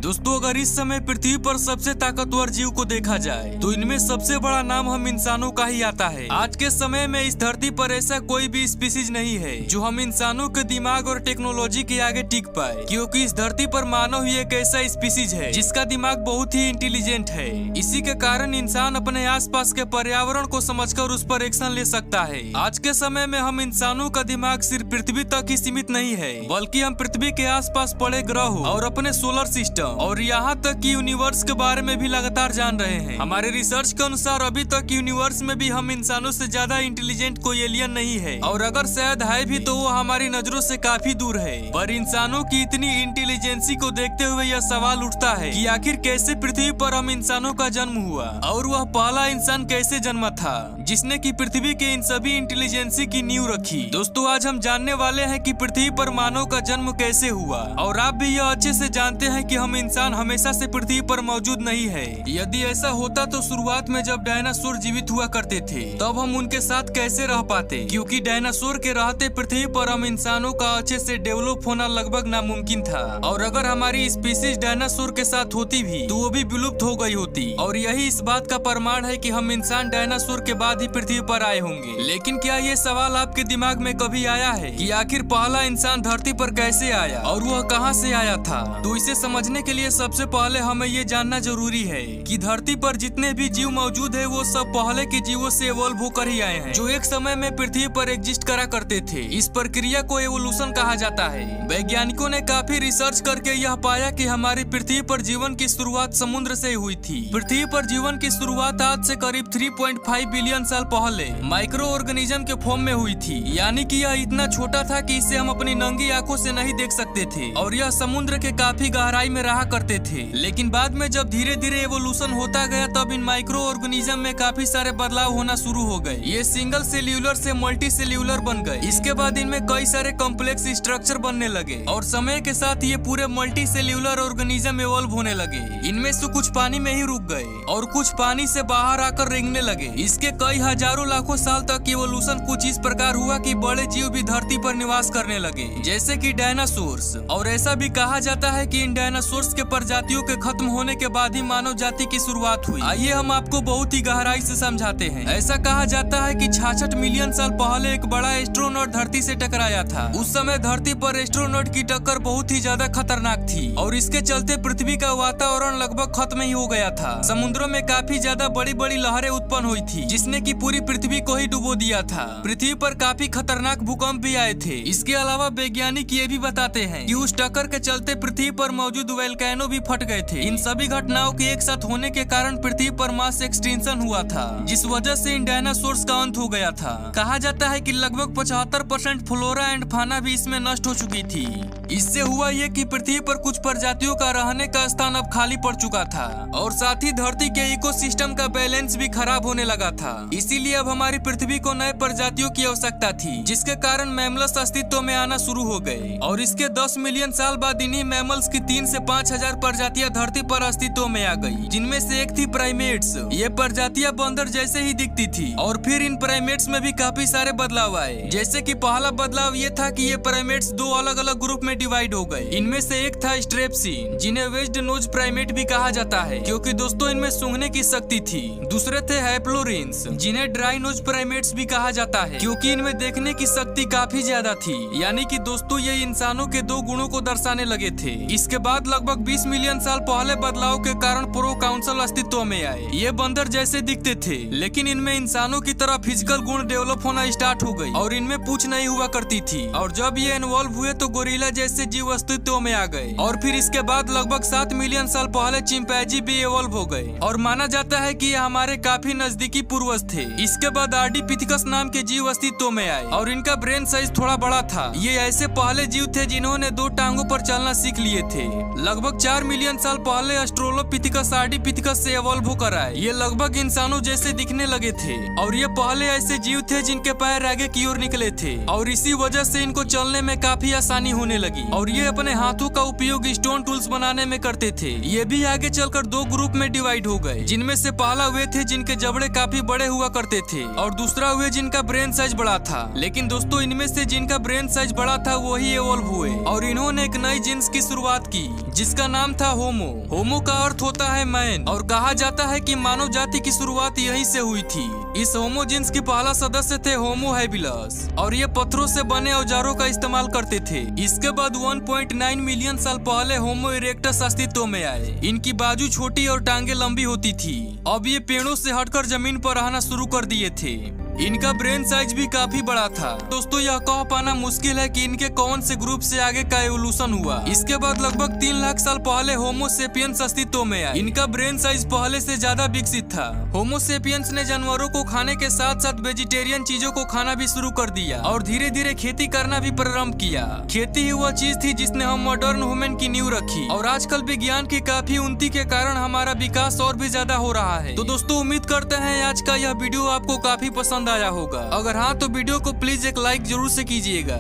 दोस्तों अगर इस समय पृथ्वी पर सबसे ताकतवर जीव को देखा जाए तो इनमें सबसे बड़ा नाम हम इंसानों का ही आता है। आज के समय में इस धरती पर ऐसा कोई भी स्पीसीज नहीं है जो हम इंसानों के दिमाग और टेक्नोलॉजी के आगे टिक पाए, क्योंकि इस धरती पर मानव ही एक ऐसा स्पीसीज है जिसका दिमाग बहुत ही इंटेलिजेंट है। इसी के कारण इंसान अपने आसपास के पर्यावरण को समझकर उस पर एक्शन ले सकता है। आज के समय में हम इंसानों का दिमाग सिर्फ पृथ्वी तक ही सीमित नहीं है, बल्कि हम पृथ्वी के आसपास पड़े ग्रहों और अपने सोलर सिस्टम और यहाँ तक कि यूनिवर्स के बारे में भी लगातार जान रहे हैं। हमारे रिसर्च के अनुसार अभी तक यूनिवर्स में भी हम इंसानों से ज्यादा इंटेलिजेंट कोई एलियन नहीं है, और अगर शायद है भी तो वो हमारी नजरों से काफी दूर है। पर इंसानों की इतनी इंटेलिजेंसी को देखते हुए यह सवाल उठता है कि आखिर कैसे पृथ्वी पर हम इंसानों का जन्म हुआ, और वह पहला इंसान कैसे जन्मा था जिसने की पृथ्वी के इन सभी इंटेलिजेंसी की नींव रखी। दोस्तों आज हम जानने वाले हैं कि पृथ्वी पर मानव का जन्म कैसे हुआ, और आप भी यह अच्छे से जानते हैं कि हम इंसान हमेशा से पृथ्वी पर मौजूद नहीं है। यदि ऐसा होता तो शुरुआत में जब डायनासोर जीवित हुआ करते थे तब हम उनके साथ कैसे रह पाते, क्योंकि डायनासोर के रहते पृथ्वी पर हम इंसानों का अच्छे से डेवलप होना लगभग नामुमकिन था। और अगर हमारी स्पीसीज डायनासोर के साथ होती भी तो वो भी विलुप्त हो गई होती, और यही इस बात का प्रमाण है कि हम इंसान डायनासोर के बाद ही पृथ्वी पर आए होंगे। लेकिन क्या ये सवाल आपके दिमाग में कभी आया है कि आखिर पहला इंसान धरती पर कैसे आया और वह कहां से आया था? तो इसे समझने के लिए सबसे पहले हमें ये जानना जरूरी है कि धरती पर जितने भी जीव मौजूद है वो सब पहले के जीवों से इवॉल्व होकर ही आए हैं, जो एक समय में पृथ्वी पर एग्जिस्ट करा करते थे। इस प्रक्रिया को एवोल्यूशन कहा जाता है। वैज्ञानिकों ने काफी रिसर्च करके यह पाया कि हमारी पृथ्वी पर जीवन की शुरुआत समुद्र से हुई थी। पृथ्वी पर जीवन की शुरुआत आज से करीब 3.5 बिलियन साल पहले माइक्रो ऑर्गेनिज्म के फॉर्म में हुई थी, यानी कि यह इतना छोटा था कि इसे हम अपनी नंगी आंखों से नहीं देख सकते थे, और यह समुद्र के काफी गहराई में रहा करते थे। लेकिन बाद में जब धीरे धीरे एवोल्यूशन होता गया तब इन माइक्रो ऑर्गेनिज्म में काफी सारे बदलाव होना शुरू हो गए। ये सिंगल सेल्यूलर से मल्टी सेल्यूलर बन गए। इसके बाद इनमें कई सारे कॉम्प्लेक्स स्ट्रक्चर बनने लगे, और समय के साथ ये पूरे मल्टी सेल्यूलर ऑर्गेनिज्म इवॉल्व होने लगे। इनमें से कुछ पानी में ही रुक गए और कुछ पानी से बाहर आकर रेंगने लगे। इसके कई हजारों लाखों साल तक इवोल्यूशन कुछ इस प्रकार हुआ कि बड़े जीव भी धरती पर निवास करने लगे, जैसे कि डायनासोर्स। और ऐसा भी कहा जाता है कि इन डायनासोर्स के प्रजातियों के खत्म होने के बाद ही मानव जाति की शुरुआत हुई। आइए हम आपको बहुत ही गहराई से समझाते हैं। ऐसा कहा जाता है कि 66 मिलियन साल पहले एक बड़ा एस्ट्रोनॉट धरती से टकराया था। उस समय धरती पर एस्ट्रोनॉट की टक्कर बहुत ही ज्यादा खतरनाक थी, और इसके चलते पृथ्वी का वातावरण लगभग खत्म ही हो गया था। समुद्रों में काफी ज्यादा बड़ी बड़ी लहरें उत्पन्न हुई थी, जिसने की पूरी पृथ्वी को ही डुबो दिया था। पृथ्वी पर काफी खतरनाक भूकंप भी आए थे। इसके अलावा वैज्ञानिक ये भी बताते हैं कि उस टक्कर के चलते पृथ्वी पर मौजूद वोल्केनो भी फट गए थे। इन सभी घटनाओं के एक साथ होने के कारण पृथ्वी पर मास एक्सटेंशन हुआ था, जिस वजह से इन डायनासोर्स का अंत हो गया था। कहा जाता है कि लगभग 75% फ्लोरा एंड फाना भी इसमें नष्ट हो चुकी थी। इससे हुआ ये कि पृथ्वी पर कुछ प्रजातियों का रहने का स्थान अब खाली पड़ चुका था, और साथ ही धरती के इकोसिस्टम का बैलेंस भी खराब होने लगा था। इसीलिए अब हमारी पृथ्वी को नए प्रजातियों की आवश्यकता थी, जिसके कारण मैमल्स अस्तित्व में आना शुरू हो गए। और इसके 10 मिलियन साल बाद इन्हीं मैमल्स की 3 से 5 हजार प्रजातियां धरती पर अस्तित्व में आ गई, जिनमें से एक थी प्राइमेट्स। ये प्रजातियां बंदर जैसे ही दिखती थी। और फिर इन प्राइमेट्स में भी काफी सारे बदलाव आए, जैसे कि पहला बदलाव ये था कि ये प्राइमेट्स 2 अलग अलग ग्रुप में डिवाइड हो गए। इनमें से एक था स्ट्रेप्सीन, जिन्हें वेज्ड नोज प्राइमेट भी कहा जाता है, क्योंकि दोस्तों इनमें सूंघने की शक्ति थी। दूसरे थे हैप्लोरिन्स, जिन्हें ड्राई नोज प्राइमेट्स भी कहा जाता है, क्योंकि इनमें देखने की शक्ति काफी ज्यादा थी। यानी कि दोस्तों ये इंसानों के 2 गुणों को दर्शाने लगे थे। इसके बाद लगभग 20 मिलियन साल पहले बदलाव के कारण प्रो काउंसिल अस्तित्व में आए। ये बंदर जैसे दिखते थे, लेकिन इनमें इंसानों की तरह फिजिकल गुण डेवलप होना स्टार्ट हो गई, और इनमें पूंछ नहीं हुआ करती थी। और जब ये इन्वॉल्व हुए तो गोरिल्ला जैसे जीव अस्तित्व में आ गए। और फिर इसके बाद लगभग 7 मिलियन साल पहले चिंपैंजी भी इवॉल्व हो गए, और माना जाता है कि ये हमारे काफी नजदीकी पूर्वज थे। इसके बाद आर्डिपिथेकस नाम के जीव अस्तित्व में आए, और इनका ब्रेन साइज थोड़ा बड़ा था। ये ऐसे पहले जीव थे जिन्होंने 2 टांगों पर चलना सीख लिए थे। लगभग 4 मिलियन साल पहले ऑस्ट्रेलोपिथेकस आर्डिपिथेकस से इवॉल्व होकर आए। ये लगभग इंसानों जैसे दिखने लगे थे, और ये पहले ऐसे जीव थे जिनके पैर आगे की ओर निकले थे, और इसी वजह से इनको चलने में काफी आसानी होने लगी। और ये अपने हाथों का उपयोग स्टोन टूल्स बनाने में करते थे। ये भी आगे चलकर 2 ग्रुप में डिवाइड हो गए, जिनमें से पहला वे थे जिनके जबड़े काफी बड़े हुआ करते थे और दूसरा हुए जिनका ब्रेन साइज बड़ा था। लेकिन दोस्तों इनमें से जिनका ब्रेन साइज बड़ा था वही इवॉल्व हुए और इन्होंने एक नई जीन्स की शुरुआत की जिसका नाम था होमो। होमो का अर्थ होता है मैन और कहा जाता है कि मानव जाति की शुरुआत यहीं से हुई थी। इस होमो जीन्स के पहला सदस्य थे होमो हैबिलस और ये पत्थरों से बने औजारों का इस्तेमाल करते थे। इसके बाद 1.9 मिलियन साल पहले होमो इरेक्टस अस्तित्व में आए। इनकी बाजू छोटी और टांगे लंबी होती थी। अब ये पेड़ों से हटकर जमीन पर रहना शुरू कर दिए थे। इनका ब्रेन साइज भी काफी बड़ा था। दोस्तों यह कह पाना मुश्किल है कि इनके कौन से ग्रुप से आगे का एवोल्यूशन हुआ। इसके बाद लगभग 3 लाख साल पहले होमो सेपियंस अस्तित्व में आए। इनका ब्रेन साइज पहले से ज्यादा विकसित था। होमो सेपियंस ने जानवरों को खाने के साथ साथ वेजिटेरियन चीजों को खाना भी शुरू कर दिया और धीरे धीरे खेती करना भी प्रारंभ किया। खेती ही वह चीज थी जिसने हम मॉडर्न ह्यूमन की नींव रखी और आजकल विज्ञान की काफी उन्नति के कारण हमारा विकास और भी ज्यादा हो रहा है। तो दोस्तों उम्मीद करते हैं आज का यह वीडियो आपको काफी पसंद आया होगा। अगर हाँ तो वीडियो को प्लीज एक लाइक जरूर से कीजिएगा।